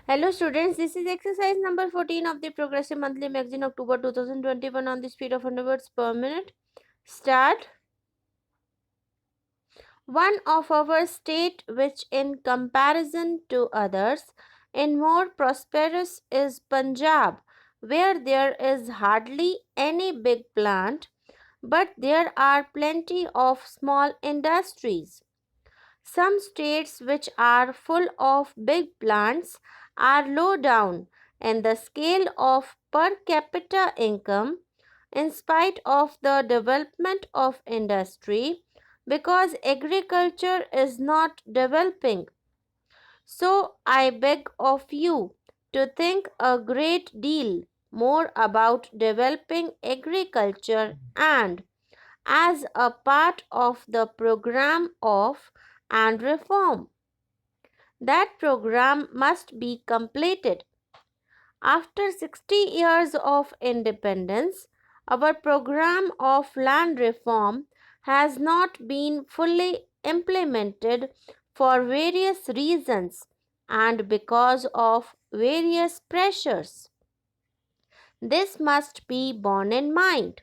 Hello students, this is exercise number 14 of the Progressive Monthly Magazine October 2021 on the speed of 100 words per minute. Start. One of our state which in comparison to others in more prosperous is Punjab, where there is hardly any big plant, but there are plenty of small industries. Some states which are full of big plants are low down in the scale of per capita income in spite of the development of industry because agriculture is not developing. So I beg of you to think a great deal more about developing agriculture and as a part of the program of and reform. That program must be completed. After 60 years of independence, our program of land reform has not been fully implemented for various reasons and because of various pressures. This must be borne in mind.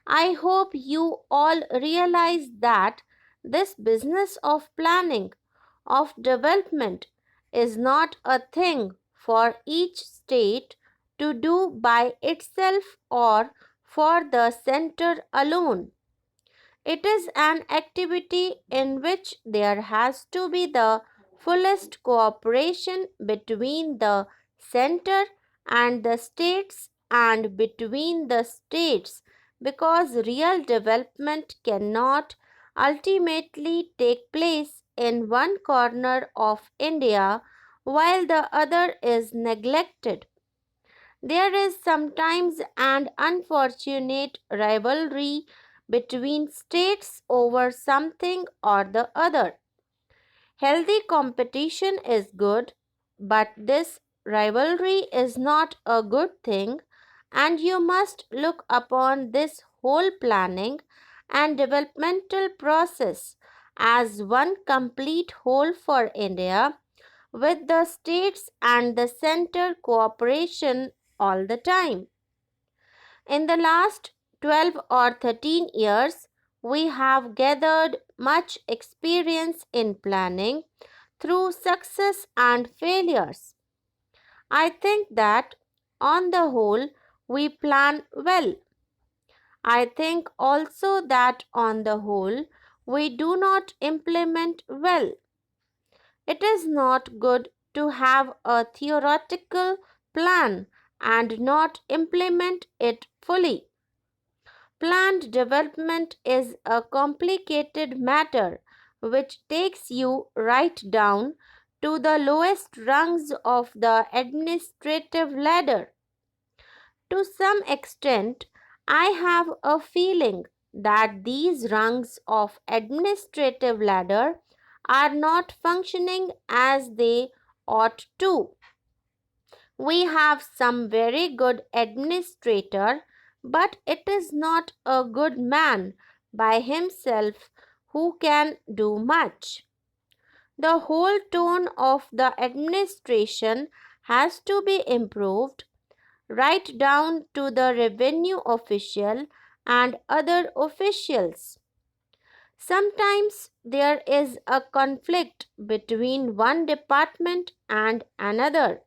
I hope you all realize that this business of planning, of development, is not a thing for each state to do by itself or for the center alone. It is an activity in which there has to be the fullest cooperation between the center and the states and between the states because real development cannot ultimately take place in one corner of India while the other is neglected. There is sometimes an unfortunate rivalry between states over something or the other. Healthy competition is good, but this rivalry is not a good thing, and you must look upon this whole planning and developmental process as one complete whole for India with the states and the center cooperation all the time. In the last 12 or 13 years, we have gathered much experience in planning through success and failures. I think that on the whole, we plan well. I think also that on the whole, we do not implement well. It is not good to have a theoretical plan and not implement it fully. Planned development is a complicated matter which takes you right down to the lowest rungs of the administrative ladder. To some extent, I have a feeling that these rungs of administrative ladder are not functioning as they ought to. We have some very good administrator, but it is not a good man by himself who can do much. The whole tone of the administration has to be improved, right down to the revenue official and other officials. Sometimes there is a conflict between one department and another.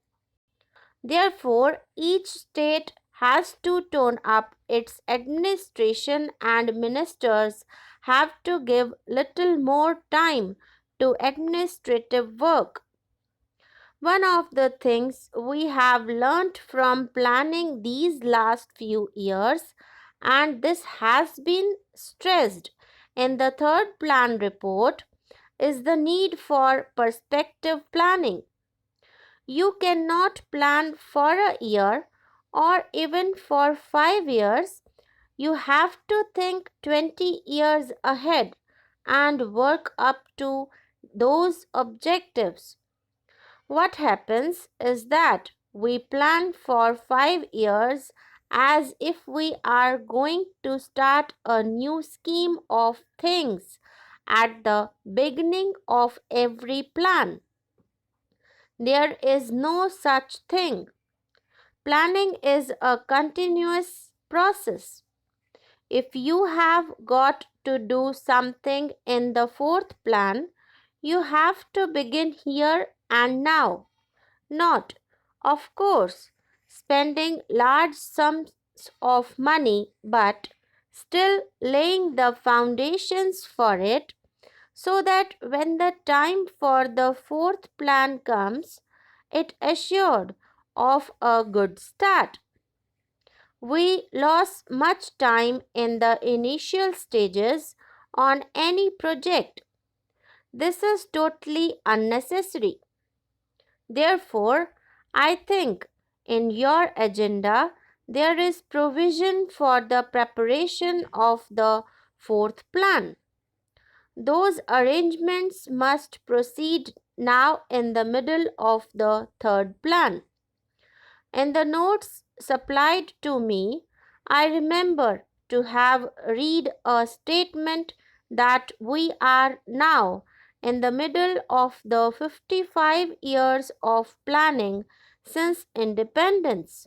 Therefore, each state has to tone up its administration and ministers have to give little more time to administrative work. One of the things we have learnt from planning these last few years, and this has been stressed in the third plan report, is the need for perspective planning. You cannot plan for a year or even for 5 years. You have to think 20 years ahead and work up to those objectives. What happens is that we plan for 5 years as if we are going to start a new scheme of things at the beginning of every plan. There is no such thing. Planning is a continuous process. If you have got to do something in the fourth plan, you have to begin here and now. Not, of course, spending large sums of money, but still laying the foundations for it so that when the time for the fourth plan comes, it assured of a good start. We lost much time in the initial stages on any project. This is totally unnecessary. Therefore, I think in your agenda there is provision for the preparation of the fourth plan. Those arrangements must proceed now in the middle of the third plan. In the notes supplied to me, I remember to have read a statement that we are now in the middle of the 55 years of planning since independence.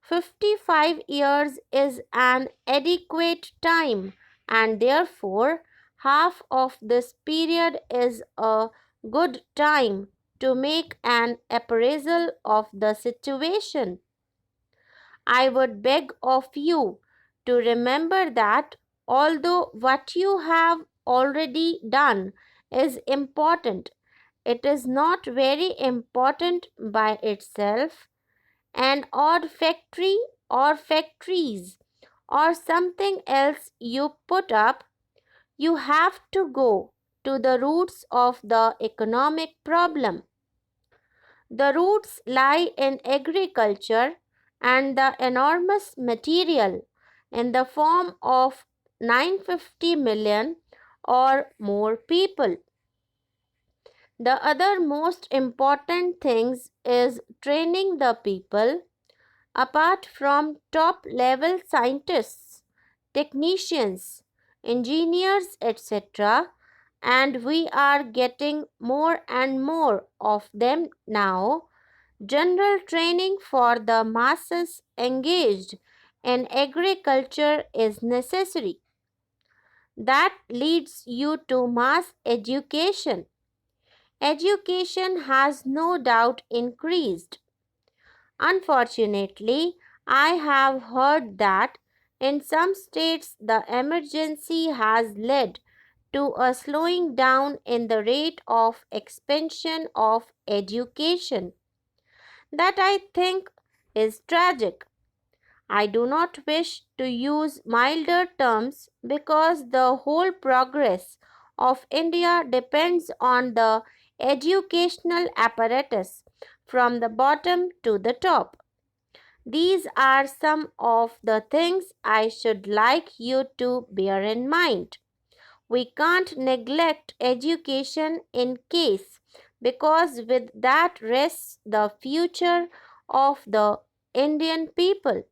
55 years is an adequate time, and therefore half of this period is a good time to make an appraisal of the situation. I would beg of you to remember that although what you have already done is important, it is not very important by itself. An odd factory or factories or something else you put up, you have to go to the roots of the economic problem. The roots lie in agriculture and the enormous material in the form of 950 million or more people. The other most important things is training the people. Apart from top level scientists, technicians, engineers, etc., and we are getting more and more of them now, general training for the masses engaged in agriculture is necessary. That leads you to mass education. Education has no doubt increased. Unfortunately, I have heard that in some states the emergency has led to a slowing down in the rate of expansion of education. That I think is tragic. I do not wish to use milder terms because the whole progress of India depends on the educational apparatus from the bottom to the top. These are some of the things I should like you to bear in mind. We can't neglect education in case because with that rests the future of the Indian people.